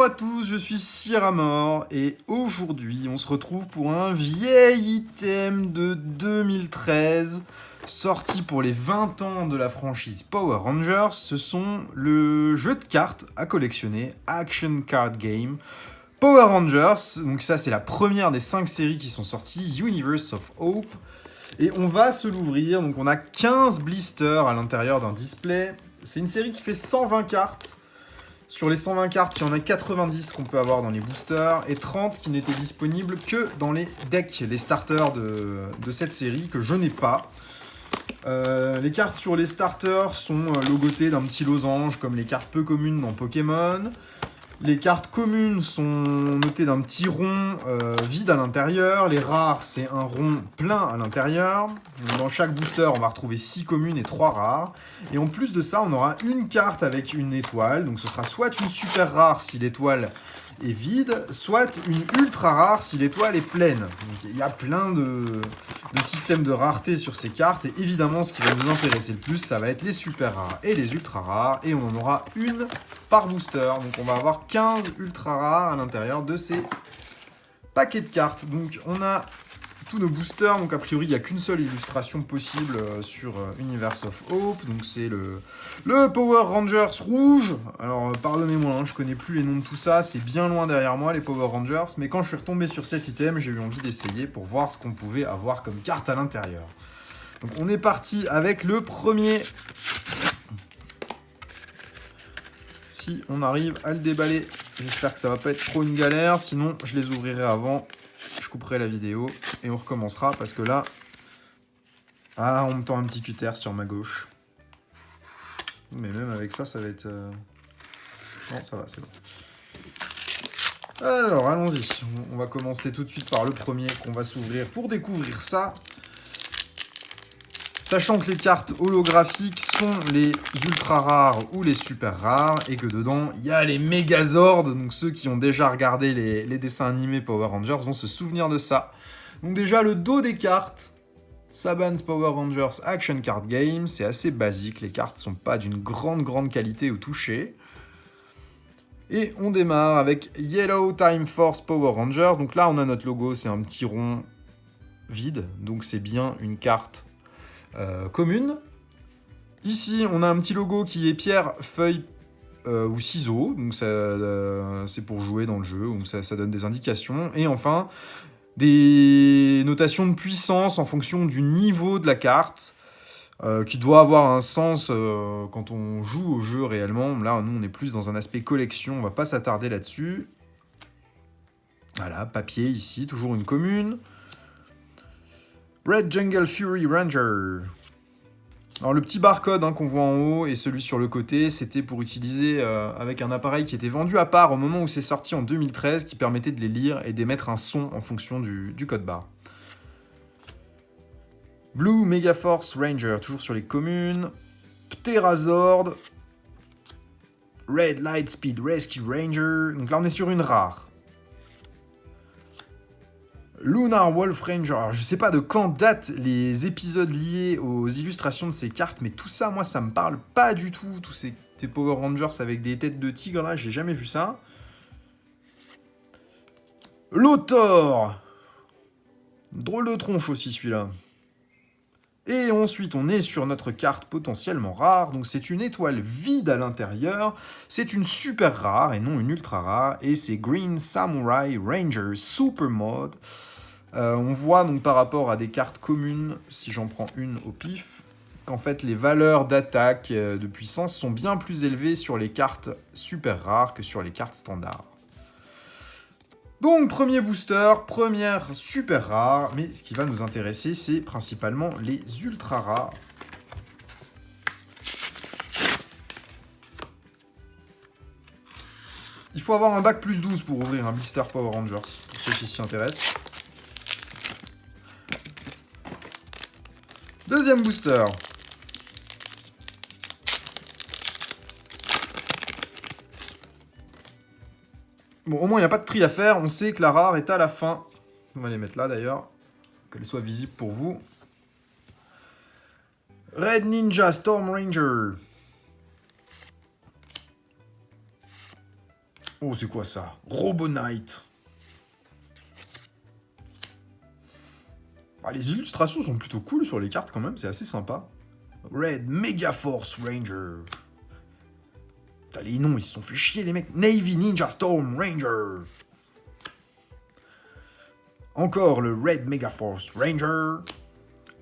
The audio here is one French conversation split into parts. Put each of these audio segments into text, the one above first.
Bonjour à tous, je suis Siramor et aujourd'hui on se retrouve pour un vieil item de 2013 sorti pour les 20 ans de la franchise Power Rangers. Ce sont le jeu de cartes à collectionner, Action Card Game, Power Rangers. Donc ça c'est la première des 5 séries qui sont sorties, Universe of Hope. Et on va se l'ouvrir, donc on a 15 blisters à l'intérieur d'un display. C'est une série qui fait 120 cartes. Sur les 120 cartes, il y en a 90 qu'on peut avoir dans les boosters et 30 qui n'étaient disponibles que dans les decks, les starters de cette série que je n'ai pas. Les cartes sur les starters sont logotées d'un petit losange comme les cartes peu communes dans Pokémon. Les cartes communes sont notées d'un petit rond vide à l'intérieur. Les rares, c'est un rond plein à l'intérieur. Dans chaque booster, on va retrouver 6 communes et 3 rares. Et en plus de ça, on aura une carte avec une étoile. Donc ce sera soit une super rare si l'étoile est vide, soit une ultra rare si l'étoile est pleine. Donc il y a plein de systèmes de rareté sur ces cartes. Et évidemment, ce qui va nous intéresser le plus, ça va être les super rares et les ultra rares. Et on en aura une par booster. Donc on va avoir 15 ultra rares à l'intérieur de ces paquets de cartes. Donc on a tous nos boosters. Donc a priori, il n'y a qu'une seule illustration possible sur Universe of Hope. Donc c'est le Power Rangers rouge. Alors pardonnez-moi, hein, je connais plus les noms de tout ça. C'est bien loin derrière moi les Power Rangers. Mais quand je suis retombé sur cet item, j'ai eu envie d'essayer pour voir ce qu'on pouvait avoir comme carte à l'intérieur. Donc on est parti avec le premier. Si on arrive à le déballer, j'espère que ça va pas être trop une galère, sinon je les ouvrirai avant, je couperai la vidéo et on recommencera parce que là, on me tend un petit cutter sur ma gauche. Mais même avec ça, ça va être... Non, ça va, c'est bon. Alors, allons-y. On va commencer tout de suite par le premier qu'on va s'ouvrir pour découvrir ça. Sachant que les cartes holographiques sont les ultra rares ou les super rares, et que dedans, il y a les Megazords, donc ceux qui ont déjà regardé les dessins animés Power Rangers vont se souvenir de ça. Donc déjà, le dos des cartes, Saban's Power Rangers Action Card Game, c'est assez basique, les cartes ne sont pas d'une grande qualité au toucher. Et on démarre avec Yellow Time Force Power Rangers, donc là on a notre logo, c'est un petit rond vide, donc c'est bien une carte commune. Ici, on a un petit logo qui est pierre, feuille ou ciseaux. Donc c'est pour jouer dans le jeu. Donc ça donne des indications. Et enfin, des notations de puissance en fonction du niveau de la carte. Qui doit avoir un sens quand on joue au jeu réellement. Là, nous, on est plus dans un aspect collection. On va pas s'attarder là-dessus. Voilà, papier ici, toujours une commune. Red Jungle Fury Ranger. Alors le petit barcode qu'on voit en haut et celui sur le côté, c'était pour utiliser avec un appareil qui était vendu à part au moment où c'est sorti en 2013, qui permettait de les lire et d'émettre un son en fonction du code barre. Blue Megaforce Ranger, toujours sur les communes. Pterazord. Red Lightspeed Rescue Ranger. Donc là on est sur une rare. Lunar Wolf Ranger. Alors, je sais pas de quand datent les épisodes liés aux illustrations de ces cartes, mais tout ça, moi, ça me parle pas du tout. Tous ces Power Rangers avec des têtes de tigre, là, j'ai jamais vu ça. Lothor. Drôle de tronche aussi, celui-là. Et ensuite, on est sur notre carte potentiellement rare. Donc, c'est une étoile vide à l'intérieur. C'est une super rare et non une ultra rare. Et c'est Green Samurai Ranger Super Mode. On voit donc par rapport à des cartes communes, si j'en prends une au pif, qu'en fait les valeurs d'attaque, de puissance sont bien plus élevées sur les cartes super rares que sur les cartes standards. Donc premier booster, première super rare, mais ce qui va nous intéresser c'est principalement les ultra rares. Il faut avoir un bac plus 12 pour ouvrir un blister Power Rangers, pour ceux qui s'y intéressent. Deuxième booster. Bon, au moins, il n'y a pas de tri à faire. On sait que la rare est à la fin. On va les mettre là, d'ailleurs. Qu'elle soit visible pour vous. Red Ninja Storm Ranger. Oh, c'est quoi ça? Robonite. Ah, les illustrations sont plutôt cool sur les cartes quand même, c'est assez sympa. Red Mega Force Ranger. Putain, les noms, ils se sont fait chier, les mecs. Navy Ninja Storm Ranger. Encore le Red Mega Force Ranger.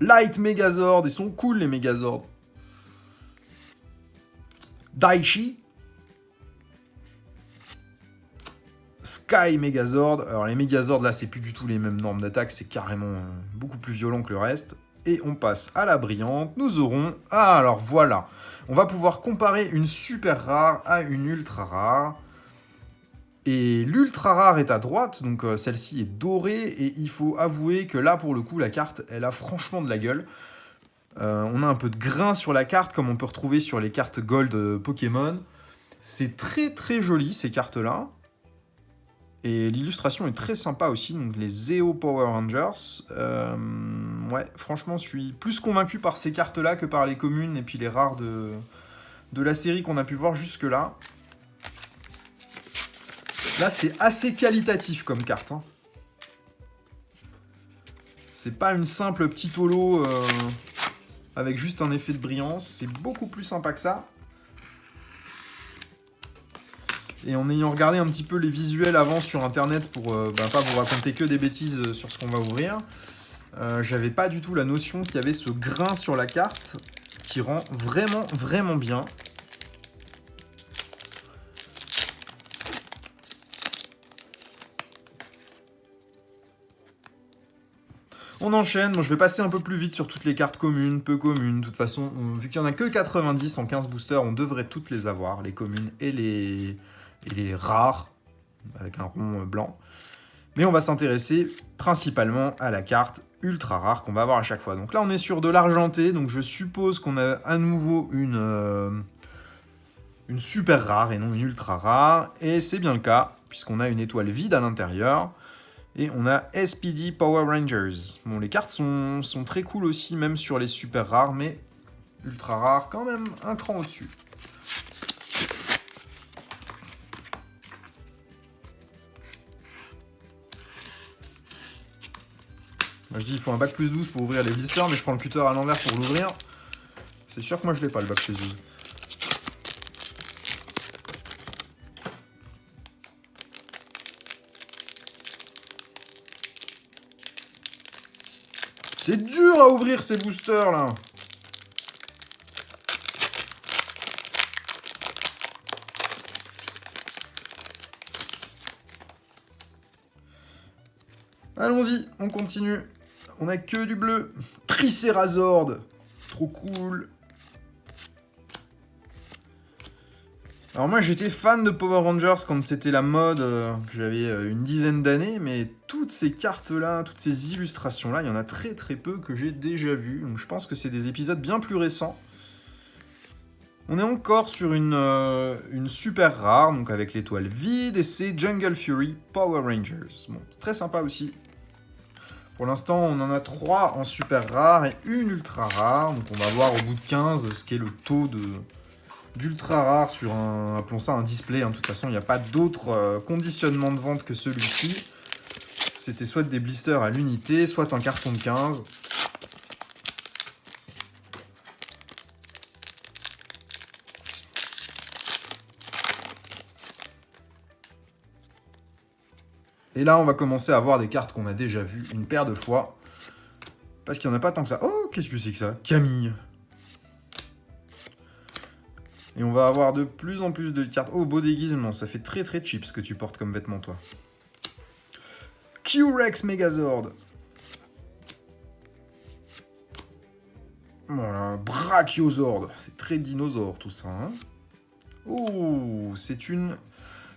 Light Megazord, ils sont cool, les Megazords. Daichi. Sky Megazord. Alors, les Megazords, là, c'est plus du tout les mêmes normes d'attaque. C'est carrément beaucoup plus violent que le reste. Et on passe à la brillante. Nous aurons... Ah, alors voilà. On va pouvoir comparer une super rare à une ultra rare. Et l'ultra rare est à droite, donc celle-ci est dorée. Et il faut avouer que là, pour le coup, la carte, elle a franchement de la gueule. On a un peu de grain sur la carte, comme on peut retrouver sur les cartes Gold Pokémon. C'est très très joli, ces cartes-là. Et l'illustration est très sympa aussi, donc les Zeo Power Rangers. Ouais, franchement, je suis plus convaincu par ces cartes-là que par les communes et puis les rares de la série qu'on a pu voir jusque-là. Là, c'est assez qualitatif comme carte. Hein. C'est pas une simple petite holo avec juste un effet de brillance. C'est beaucoup plus sympa que ça. Et en ayant regardé un petit peu les visuels avant sur internet pour pas vous raconter que des bêtises sur ce qu'on va ouvrir, j'avais pas du tout la notion qu'il y avait ce grain sur la carte qui rend vraiment, vraiment bien. On enchaîne, bon, je vais passer un peu plus vite sur toutes les cartes communes, peu communes. De toute façon, vu qu'il n'y en a que 90 en 15 boosters, on devrait toutes les avoir, les communes et les rares, avec un rond blanc. Mais on va s'intéresser principalement à la carte ultra rare qu'on va avoir à chaque fois. Donc là, on est sur de l'argenté, donc je suppose qu'on a à nouveau une super rare et non une ultra rare. Et c'est bien le cas, puisqu'on a une étoile vide à l'intérieur. Et on a SPD Power Rangers. Bon, les cartes sont très cool aussi, même sur les super rares, mais ultra rares, quand même un cran au-dessus. Moi je dis il faut un bac plus 12 pour ouvrir les blisters, mais je prends le cutter à l'envers pour l'ouvrir. C'est sûr que moi je l'ai pas le bac plus 12. C'est dur à ouvrir ces boosters là. Allons-y, on continue. On a que du bleu. Tricerazord. Trop cool. Alors moi j'étais fan de Power Rangers quand c'était la mode, que j'avais une dizaine d'années, mais toutes ces cartes-là, toutes ces illustrations-là, il y en a très très peu que j'ai déjà vues. Donc je pense que c'est des épisodes bien plus récents. On est encore sur une super rare, donc avec l'étoile vide, et c'est Jungle Fury Power Rangers. Bon, très sympa aussi. Pour l'instant, on en a 3 en super rare et une ultra rare. Donc on va voir au bout de 15 ce qu'est le taux d'ultra rare sur appelons ça un display. De toute façon, il n'y a pas d'autre conditionnement de vente que celui-ci. C'était soit des blisters à l'unité, soit un carton de 15. Et là, on va commencer à voir des cartes qu'on a déjà vues une paire de fois. Parce qu'il n'y en a pas tant que ça. Oh, qu'est-ce que c'est que ça? Camille. Et on va avoir de plus en plus de cartes. Oh, beau déguisement. Ça fait très très cheap ce que tu portes comme vêtement, toi. Q-Rex Megazord. Voilà. Brachiozord. C'est très dinosaure tout ça. Hein. Oh, c'est une...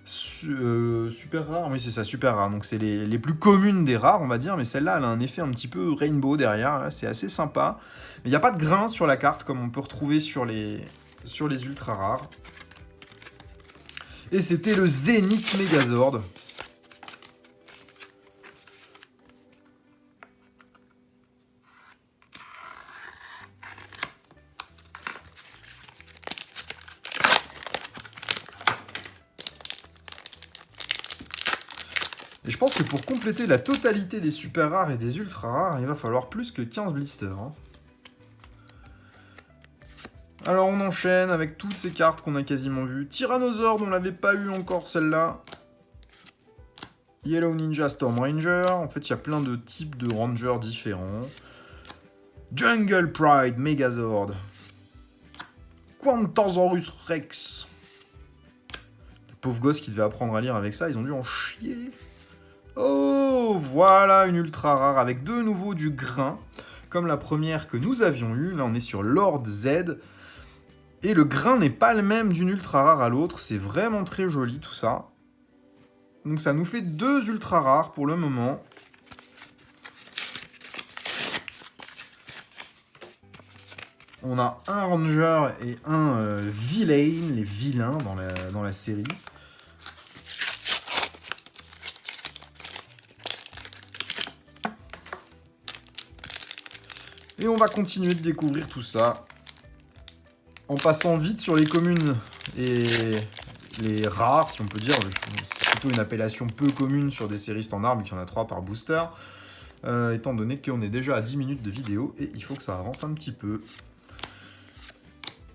super rare, oui c'est ça, super rare. Donc c'est les plus communes des rares, on va dire, mais celle-là, elle a un effet un petit peu rainbow derrière. C'est assez sympa. Mais il n'y a pas de grain sur la carte comme on peut retrouver sur les ultra rares. Et c'était le Zénith Megazord. Et je pense que pour compléter la totalité des super rares et des ultra rares, il va falloir plus que 15 blisters. Hein. Alors on enchaîne avec toutes ces cartes qu'on a quasiment vues. Tyrannosaure, on l'avait pas eu encore celle-là. Yellow Ninja Storm Ranger. En fait, il y a plein de types de rangers différents. Jungle Pride Megazord. Quantasaurus Rex. Les pauvres gosses qui devaient apprendre à lire avec ça, ils ont dû en chier. Oh, voilà une ultra rare avec de nouveau du grain. Comme la première que nous avions eue. Là, on est sur Lord Z. Et le grain n'est pas le même d'une ultra rare à l'autre. C'est vraiment très joli tout ça. Donc ça nous fait 2 ultra rares pour le moment. On a un Ranger et un Villain, les vilains dans la série. Et on va continuer de découvrir tout ça. En passant vite sur les communes et les rares, si on peut dire. C'est plutôt une appellation peu commune sur des séries standards, mais qu'il y en a 3 par booster. Étant donné qu'on est déjà à 10 minutes de vidéo et il faut que ça avance un petit peu.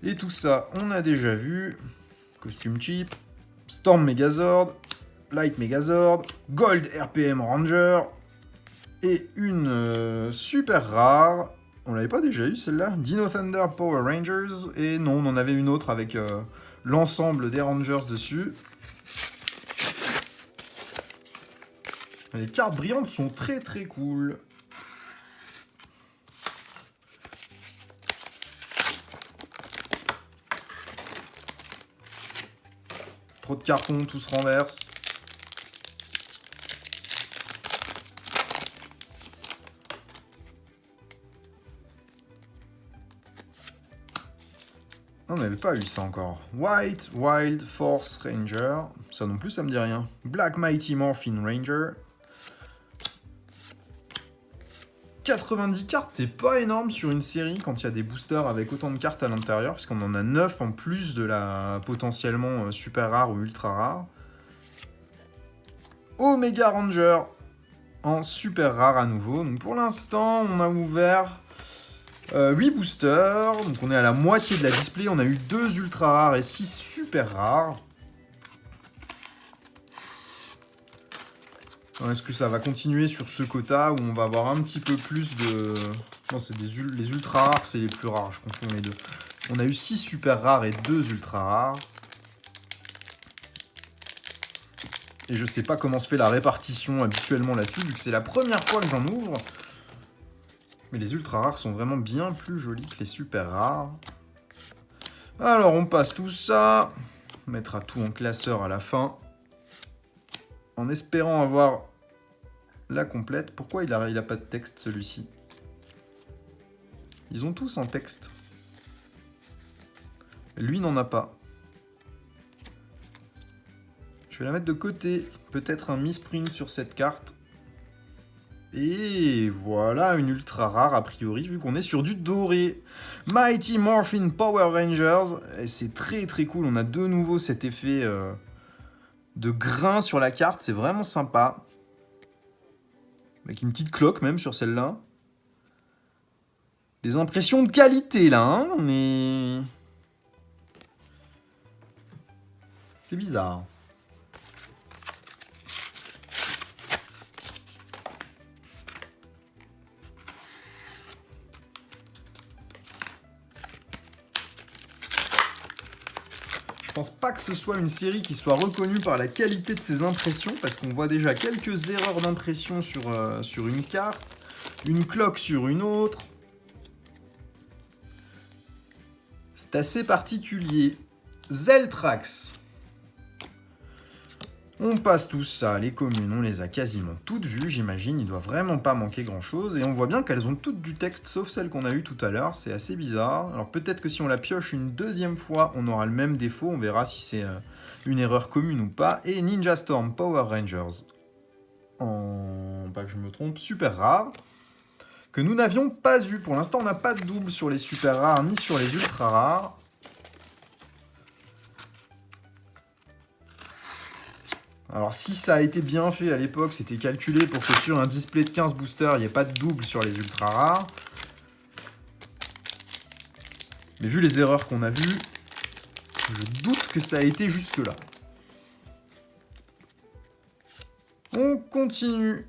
Et tout ça, on a déjà vu. Costume cheap, Storm Megazord, Light Megazord, Gold RPM Ranger et une super rare. On l'avait pas déjà eu celle-là? Dino Thunder Power Rangers. Et non, on en avait une autre avec l'ensemble des Rangers dessus. Les cartes brillantes sont très très cool. Trop de cartons, tout se renverse. On n'avait pas eu ça encore. White Wild Force Ranger. Ça non plus, ça me dit rien. Black Mighty Morphin Ranger. 90 cartes, c'est pas énorme sur une série quand il y a des boosters avec autant de cartes à l'intérieur, parce qu'on en a 9 en plus de la potentiellement super rare ou ultra rare. Omega Ranger en super rare à nouveau. Donc pour l'instant, on a ouvert 8 boosters, donc on est à la moitié de la display, on a eu 2 ultra rares et 6 super rares. Est-ce que ça va continuer sur ce quota où on va avoir un petit peu plus de... Non, c'est les ultra rares, c'est les plus rares, je confonds les deux. On a eu 6 super rares et 2 ultra rares. Et je sais pas comment se fait la répartition habituellement là-dessus, vu que c'est la première fois que j'en ouvre. Mais les ultra rares sont vraiment bien plus jolis que les super rares. Alors on passe tout ça. On mettra tout en classeur à la fin. En espérant avoir la complète. Pourquoi il a pas de texte celui-ci? Ils ont tous un texte. Lui n'en a pas. Je vais la mettre de côté. Peut-être un misprint sur cette carte. Et voilà, une ultra rare a priori, vu qu'on est sur du doré. Mighty Morphin Power Rangers. Et c'est très très cool. On a de nouveau cet effet de grain sur la carte. C'est vraiment sympa. Avec une petite cloque même sur celle-là. Des impressions de qualité là, hein. On est... C'est bizarre. Je pense pas que ce soit une série qui soit reconnue par la qualité de ses impressions, parce qu'on voit déjà quelques erreurs d'impression sur une carte, une cloque sur une autre. C'est assez particulier. Zeltrax. On passe tout ça, les communes, on les a quasiment toutes vues, j'imagine, il doit vraiment pas manquer grand chose, et on voit bien qu'elles ont toutes du texte, sauf celle qu'on a eue tout à l'heure, c'est assez bizarre. Alors peut-être que si on la pioche une deuxième fois, on aura le même défaut, on verra si c'est une erreur commune ou pas. Et Ninja Storm Power Rangers, pas que je me trompe, super rare, que nous n'avions pas eu. Pour l'instant, on n'a pas de double sur les super rares, ni sur les ultra rares. Alors si ça a été bien fait à l'époque, c'était calculé pour que sur un display de 15 boosters, il n'y ait pas de double sur les ultra rares. Mais vu les erreurs qu'on a vues, je doute que ça a été jusque-là. On continue.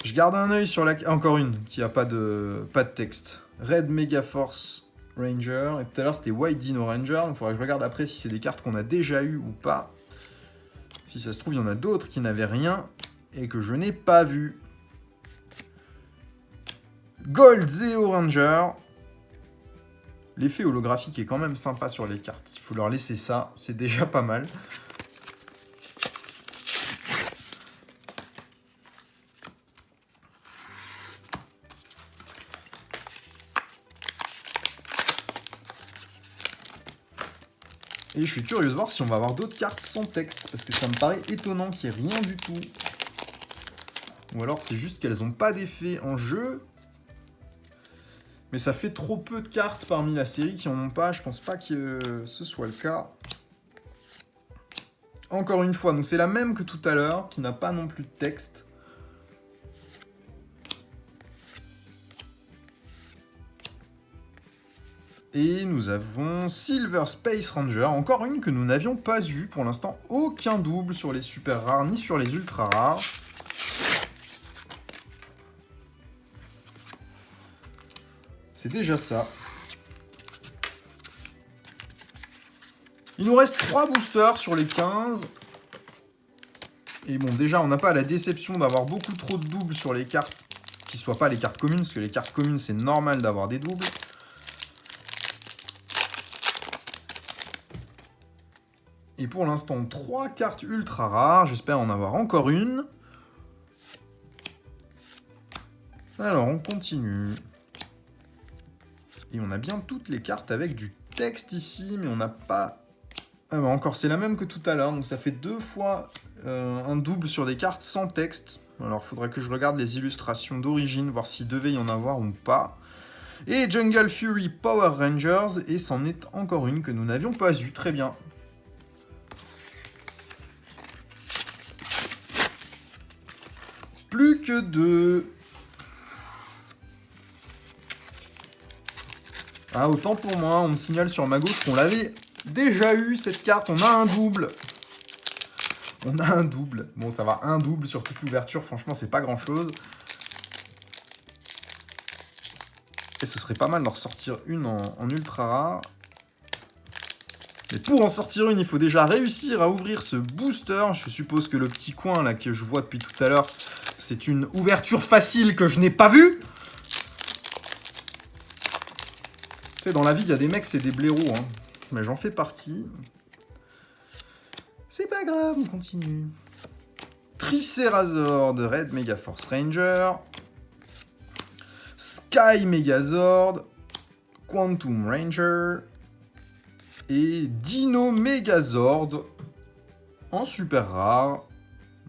Je garde un œil sur la... Encore une qui n'a pas de texte. Red Mega Force Ranger. Et tout à l'heure, c'était White Dino Ranger. Il faudra que je regarde après si c'est des cartes qu'on a déjà eues ou pas. Si ça se trouve, il y en a d'autres qui n'avaient rien et que je n'ai pas vu. Gold Zeo Ranger. L'effet holographique est quand même sympa sur les cartes. Il faut leur laisser ça. C'est déjà pas mal. Et je suis curieux de voir si on va avoir d'autres cartes sans texte, parce que ça me paraît étonnant qu'il n'y ait rien du tout. Ou alors c'est juste qu'elles n'ont pas d'effet en jeu. Mais ça fait trop peu de cartes parmi la série qui en ont pas. Je pense pas que ce soit le cas. Encore une fois, donc c'est la même que tout à l'heure, qui n'a pas non plus de texte. Et nous avons Silver Space Ranger, encore une que nous n'avions pas eue. Pour l'instant, aucun double sur les super rares, ni sur les ultra rares. C'est déjà ça. Il nous reste 3 boosters sur les 15. Et bon, déjà, on n'a pas la déception d'avoir beaucoup trop de doubles sur les cartes qui ne soient pas les cartes communes, parce que les cartes communes, c'est normal d'avoir des doubles. Et pour l'instant, 3 cartes ultra rares. J'espère en avoir encore une. Alors, on continue. Et on a bien toutes les cartes avec du texte ici, mais on n'a pas... Ah bah encore, c'est la même que tout à l'heure. Donc ça fait 2 fois un double sur des cartes sans texte. Alors, il faudrait que je regarde les illustrations d'origine, voir s'il devait y en avoir ou pas. Et Jungle Fury Power Rangers. Et c'en est encore une que nous n'avions pas eue. Très bien. Plus que 2. Ah, autant pour moi, on me signale sur ma gauche qu'on l'avait déjà eu, cette carte. On a un double. On a un double. Bon, ça va, un double sur toute l'ouverture. Franchement, c'est pas grand-chose. Et ce serait pas mal d'en ressortir une en ultra rare. Mais pour en sortir une, il faut déjà réussir à ouvrir ce booster. Je suppose que le petit coin là que je vois depuis tout à l'heure, c'est une ouverture facile que je n'ai pas vue. Tu sais, dans la vie, il y a des mecs, c'est des blaireaux. Hein. Mais j'en fais partie. C'est pas grave, on continue. Tricerazord de Red Mega Force Ranger. Sky Megazord. Quantum Ranger. Et Dino Megazord en super rare.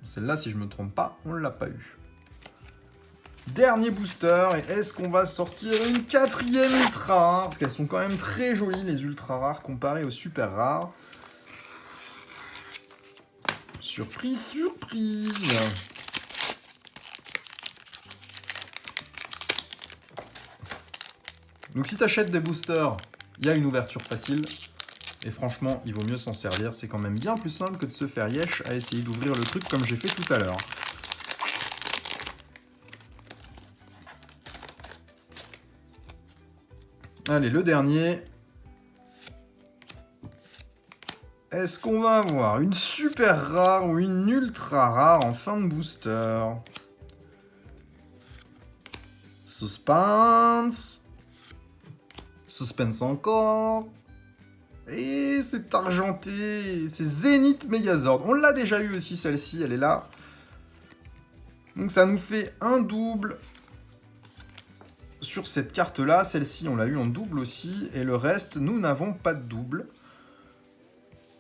Celle-là, si je me trompe pas, on ne l'a pas eu. Dernier booster. Et est-ce qu'on va sortir une 4e ultra rare? Parce qu'elles sont quand même très jolies, les ultra rares, comparées aux super rares. Surprise, surprise. Donc si tu achètes des boosters, il y a une ouverture facile. Et franchement, il vaut mieux s'en servir. C'est quand même bien plus simple que de se faire yesh à essayer d'ouvrir le truc comme j'ai fait tout à l'heure. Allez, le dernier. Est-ce qu'on va avoir une super rare ou une ultra rare en fin de booster? Suspense. Suspense encore. Et c'est argenté. C'est Zenith Megazord. On l'a déjà eu aussi, celle-ci. Elle est là. Donc ça nous fait un double sur cette carte-là. Celle-ci, on l'a eu en double aussi. Et le reste, nous n'avons pas de double.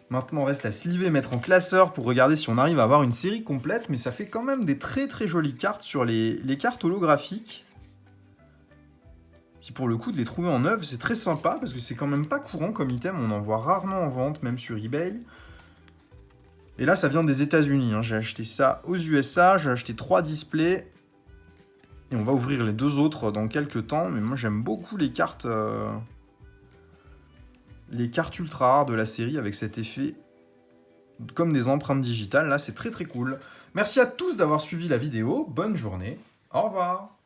Maintenant, on reste à sliver, mettre en classeur pour regarder si on arrive à avoir une série complète. Mais ça fait quand même des très très jolies cartes sur les cartes holographiques. Puis pour le coup, de les trouver en neuf, c'est très sympa, parce que c'est quand même pas courant comme item, on en voit rarement en vente, même sur eBay. Et là, ça vient des États-Unis, hein. J'ai acheté ça aux USA, j'ai acheté 3 displays. Et on va ouvrir les 2 autres dans quelques temps, mais moi j'aime beaucoup les cartes ultra rares de la série avec cet effet comme des empreintes digitales. Là, c'est très très cool. Merci à tous d'avoir suivi la vidéo, bonne journée, au revoir.